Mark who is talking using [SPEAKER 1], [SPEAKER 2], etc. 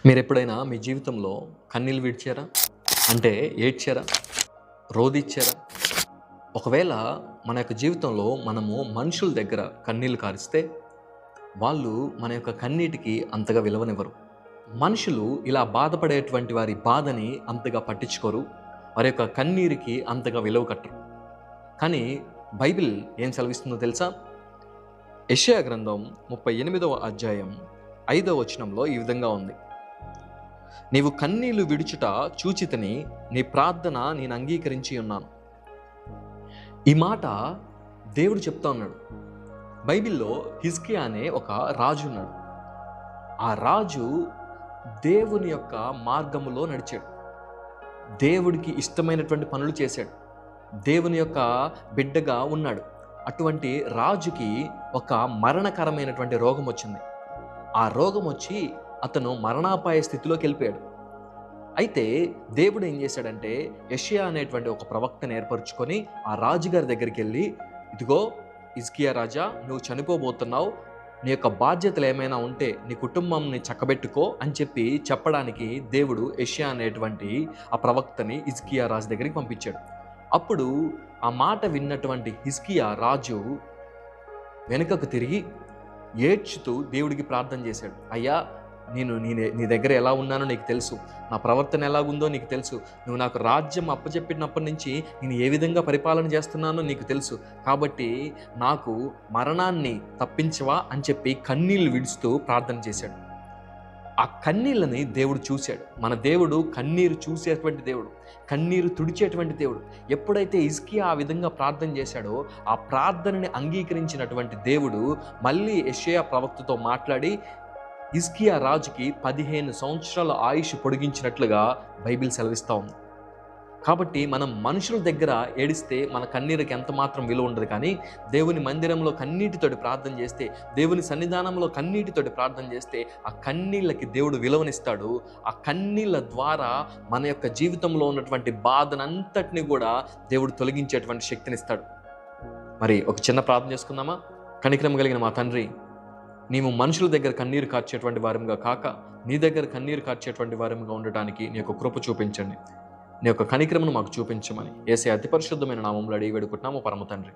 [SPEAKER 1] మీరెప్పుడైనా మీ జీవితంలో కన్నీళ్ళు విడిచారా? అంటే ఏడ్చారా? రోదిచ్చారా? ఒకవేళ మన యొక్క జీవితంలో మనము మనుషుల దగ్గర కన్నీళ్లు కారిస్తే, వాళ్ళు మన యొక్క కన్నీటికి అంతగా విలువనివ్వరు. మనుషులు ఇలా బాధపడేటువంటి వారి బాధని అంతగా పట్టించుకోరు. వారి యొక్క కన్నీరికి అంతగా విలువ కట్టరు. కానీ బైబిల్ ఏం సెలవిస్తుందో తెలుసా? యెషయా గ్రంథం 38వ అధ్యాయం 5వ వచనంలో ఈ విధంగా ఉంది. నీవు కన్నీళ్లు విడుచుట చూచితిని, నీ ప్రార్థన నేను అంగీకరించి ఉన్నాను. ఈ మాట దేవుడు చెప్తా ఉన్నాడు. బైబిల్లో హిజ్కియా అనే ఒక రాజు ఉన్నాడు. ఆ రాజు దేవుని యొక్క మార్గములో నడిచాడు. దేవుడికి ఇష్టమైనటువంటి పనులు చేశాడు. దేవుని యొక్క బిడ్డగా ఉన్నాడు. అటువంటి రాజుకి ఒక మరణకరమైనటువంటి రోగం వచ్చింది. ఆ రోగం వచ్చి అతను మరణాపాయ స్థితిలోకి వెళ్ళిపోయాడు. అయితే దేవుడు ఏం చేశాడంటే, యెషయా అనేటువంటి ఒక ప్రవక్తను ఏర్పరచుకొని ఆ రాజుగారి దగ్గరికి వెళ్ళి, ఇదిగో హిజ్కియా రాజా, నువ్వు చనిపోబోతున్నావు, నీ యొక్క బాధ్యతలు ఏమైనా ఉంటే నీ కుటుంబంని చక్కబెట్టుకో అని చెప్పడానికి దేవుడు యెషయా అనేటువంటి ఆ ప్రవక్తని హిజ్కియా రాజు దగ్గరికి పంపించాడు. అప్పుడు ఆ మాట విన్నటువంటి హిజ్కియా రాజు వెనుకకు తిరిగి ఏడ్చుతూ దేవుడికి ప్రార్థన చేశాడు. అయ్యా, నీ దగ్గర ఎలా ఉన్నానో నీకు తెలుసు, నా ప్రవర్తన ఎలాగుందో నీకు తెలుసు, నువ్వు నాకు రాజ్యం అప్పచెప్పినప్పటి నుంచి నేను ఏ విధంగా పరిపాలన చేస్తున్నానో నీకు తెలుసు, కాబట్టి నాకు మరణాన్ని తప్పించవా అని చెప్పి కన్నీళ్లు విడుస్తూ ప్రార్థన చేశాడు. ఆ కన్నీళ్ళని దేవుడు చూశాడు. మన దేవుడు కన్నీరు చూసేటువంటి దేవుడు, కన్నీరు తుడిచేటువంటి దేవుడు. ఎప్పుడైతే హిజ్కియా ఆ విధంగా ప్రార్థన చేశాడో, ఆ ప్రార్థనని అంగీకరించినటువంటి దేవుడు మళ్ళీ యెషయా ప్రవక్తతో మాట్లాడి హిజ్కియా రాజుకి 15 సంవత్సరాల ఆయుష్ పొడిగించినట్లుగా బైబిల్ సెలవిస్తూ ఉంది. కాబట్టి మనం మనుషుల దగ్గర ఏడిస్తే మన కన్నీరుకి ఎంత మాత్రం విలువ ఉండదు. కానీ దేవుని మందిరంలో కన్నీటితోటి ప్రార్థన చేస్తే, దేవుని సన్నిధానంలో కన్నీటితోటి ప్రార్థన చేస్తే ఆ కన్నీళ్ళకి దేవుడు విలువనిస్తాడు. ఆ కన్నీళ్ళ ద్వారా మన యొక్క జీవితంలో ఉన్నటువంటి బాధనంతటిని కూడా దేవుడు తొలగించేటువంటి శక్తినిస్తాడు. మరి ఒక చిన్న ప్రార్థన చేసుకుందామా? కనికరం కలిగిన మా తండ్రి, నీవు మనుషుల దగ్గర కన్నీరు కార్చేటువంటి వారంగా కాక, నీ దగ్గర కన్నీరు కార్చేటువంటి వారంగా ఉండటానికి నీ యొక్క కృప చూపించండి. నీ యొక్క కనికరమును మాకు చూపించమని యేసయ్య అతి పరిశుద్ధమైన నామములో అడిగి వేడుకుంటున్నాము పరమ తండ్రి.